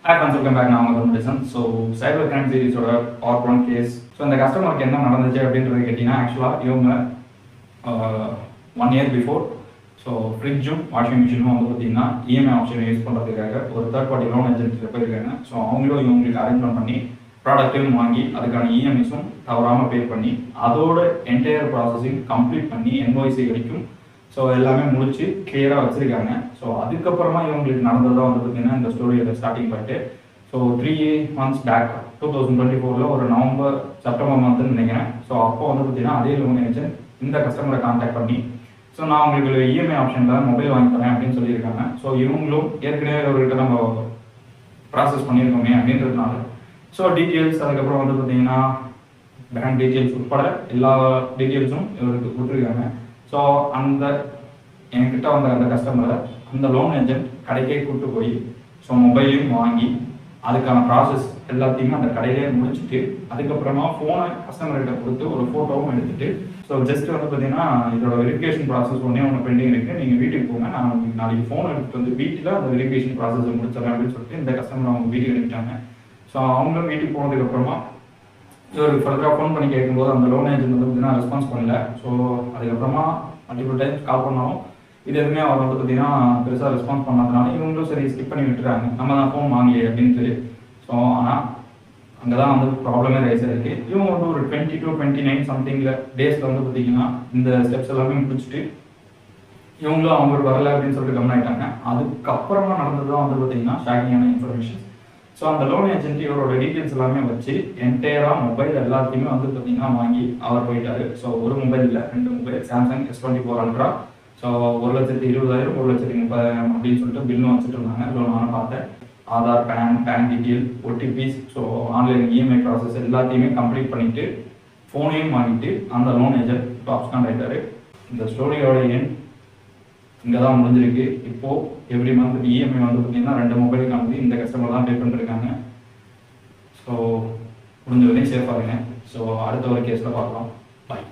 Hi friends, welcome back. நான் உங்கள் பேசன். ஸோ சைபர் கிரைம் சீரிஸோட பார்ட் 1 கேஸ். ஸோ இந்த கஸ்டமருக்கு என்ன நடந்துச்சு அப்படின்றது கேட்டிங்கன்னா, ஆக்சுவலாக இவங்க 1 year பிஃபோர் ஸோ ஃப்ரிட்ஜும் வாஷிங் மிஷினும் வந்து பார்த்தீங்கன்னா இஎம்ஐ ஆப்ஷன் யூஸ் பண்ணுறதுக்காக ஒரு தேர்ட் பார்ட்டி லோன் ஏஜென்ட் போயிருக்காங்க. ஸோ அவங்களும் இவங்களுக்கு அரேஞ்ச்மெண்ட் பண்ணி ப்ராடக்ட்டையும் வாங்கி அதுக்கான இஎம்ஐஸும் தவறாமல் பே பண்ணி அதோட என்டையர் ப்ராசஸிங் கம்ப்ளீட் பண்ணி என்ஒய்சி வரைக்கும் ஸோ எல்லாமே முடிச்சு கிளியராக வச்சுருக்காங்க. ஸோ அதுக்கப்புறமா இவங்களுக்கு நடந்ததாக வந்து பார்த்தீங்கன்னா இந்த ஸ்டோரியோட ஸ்டார்டிங் பாயிட்டு. ஸோ 3 months பேக் 2024 ஒரு நவம்பர் செப்டம்பர் மந்த்னு நினைக்கிறேன். ஸோ அப்போ வந்து பார்த்தீங்கன்னா அதே லோன் ஏஜென்ட் இந்த கஸ்டமரை கான்டாக்ட் பண்ணி ஸோ நான் உங்களுக்கு இஎம்ஐ ஆப்ஷனில் மொபைல் வாங்கி தரேன் அப்படின்னு சொல்லியிருக்காங்க. ஸோ இவங்களும் ஏற்கனவே அவர்கிட்ட நம்ம ப்ராசஸ் பண்ணியிருக்கோமே அப்படின்றதுனால ஸோ டீட்டெயில்ஸ் அதுக்கப்புறம் வந்து பார்த்தீங்கன்னா பேங்க் டீட்டெயில்ஸ் உட்பட எல்லா டீட்டெயில்ஸும் இவருக்கு கொடுத்துருக்காங்க. ஸோ அந்த என்கிட்ட வந்த அந்த கஸ்டமரை அந்த லோன் ஏஜென்ட் கடைக்கே கூப்பிட்டு போய் ஸோ மொபைலையும் வாங்கி அதுக்கான ப்ராசஸ் எல்லாத்தையுமே அந்த கடையிலே முடிச்சுட்டு அதுக்கப்புறமா ஃபோனை கஸ்டமர்கிட்ட கொடுத்து ஒரு ஃபோட்டோவும் எடுத்துகிட்டு ஸோ ஜஸ்ட் வந்து பார்த்தீங்கன்னா இதோட வெரிஃபிகேஷன் ப்ராசஸ் ஒன்று பெண்டிங் இருக்குது, நீங்கள் வீட்டுக்கு போங்க, நான் நாளைக்கு ஃபோன் எடுத்துகிட்டு வந்து வீட்டில் அந்த வெரிஃபிகேஷன் ப்ராசஸ் முடிச்சிடறேன் அப்படின்னு சொல்லிட்டு இந்த கஸ்டமர் அவங்க வீட்டுக்கு எடுத்துட்டாங்க. ஸோ அவங்களும் வீட்டுக்கு போனதுக்கப்புறமா இவர் ஃபர்தராக ஃபோன் பண்ணி கேட்கும்போது அந்த லோன் ஏஜென்ட் வந்து பார்த்தீங்கன்னா ரெஸ்பான்ஸ் பண்ணல. ஸோ அதுக்கப்புறமா மல்டிபிள் டைம்ஸ் கால் பண்ணாலும் இது எதுவுமே அவர் வந்து பார்த்தீங்கன்னா பெருசாக ரெஸ்பான்ஸ் பண்ணாதனால இவங்களும் சரி ஸ்கிப் பண்ணி விட்டுறாங்க, நம்ம தான் ஃபோன் வாங்கி அப்படின்ட்டு. ஸோ ஆனால் அங்கே தான் வந்து ப்ராப்ளமே ரைஸ் ஆகிருக்கு. இவங்க வந்து ஒரு 20 to 29 சம்திங்கில் டேஸில் வந்து பார்த்தீங்கன்னா இந்த ஸ்டெப்ஸ் எல்லாமே முடிச்சுட்டு இவங்களும் அவங்களுக்கு வரலை அப்படின்னு சொல்லிட்டு கவனம் ஆகிட்டாங்க. அதுக்கப்புறமா நடந்தது தான் வந்து பார்த்தீங்கன்னா ஷாக்கிங்கான இன்ஃபர்மேஷன். ஸோ அந்த லோன் ஏஜென்ட் இவரோட டீட்டெயில்ஸ் எல்லாமே வச்சு என்டையராக மொபைல் எல்லாத்தையுமே வந்து பார்த்தீங்கன்னா வாங்கி அவர் போயிட்டாரு. ஸோ ஒரு மொபைல் இல்லை, 2 mobile, Samsung S24 Ultra. So 1,20,000 1,30,000 அப்படின்னு சொல்லிட்டு பில்லும் வச்சுட்டு இருந்தாங்க. லோன் நான் பார்த்தேன். Aadhaar, PAN detail, OTPs, so online EMI process எல்லாத்தையுமே கம்ப்ளீட் பண்ணிவிட்டு ஃபோனையும் வாங்கிட்டு அந்த லோன் ஏஜென்ட் இப்போ அப்ஸ்காண்ட் ஆகிட்டாரு. இந்த ஸ்டோரியோட எண் இங்கே தான் முடிஞ்சிருக்கு. இப்போது எவ்ரி மந்த் இஎம்ஐ வந்து பார்த்தீங்கன்னா 2 மொபைலுக்கு வந்து இந்த கஸ்டமர் தான் பே பண்ணிருக்காங்க. ஸோ முடிஞ்ச வரையும் சேஃபாக இருங்க. ஸோ அடுத்த ஒரு கேஸில் பார்க்கலாம்.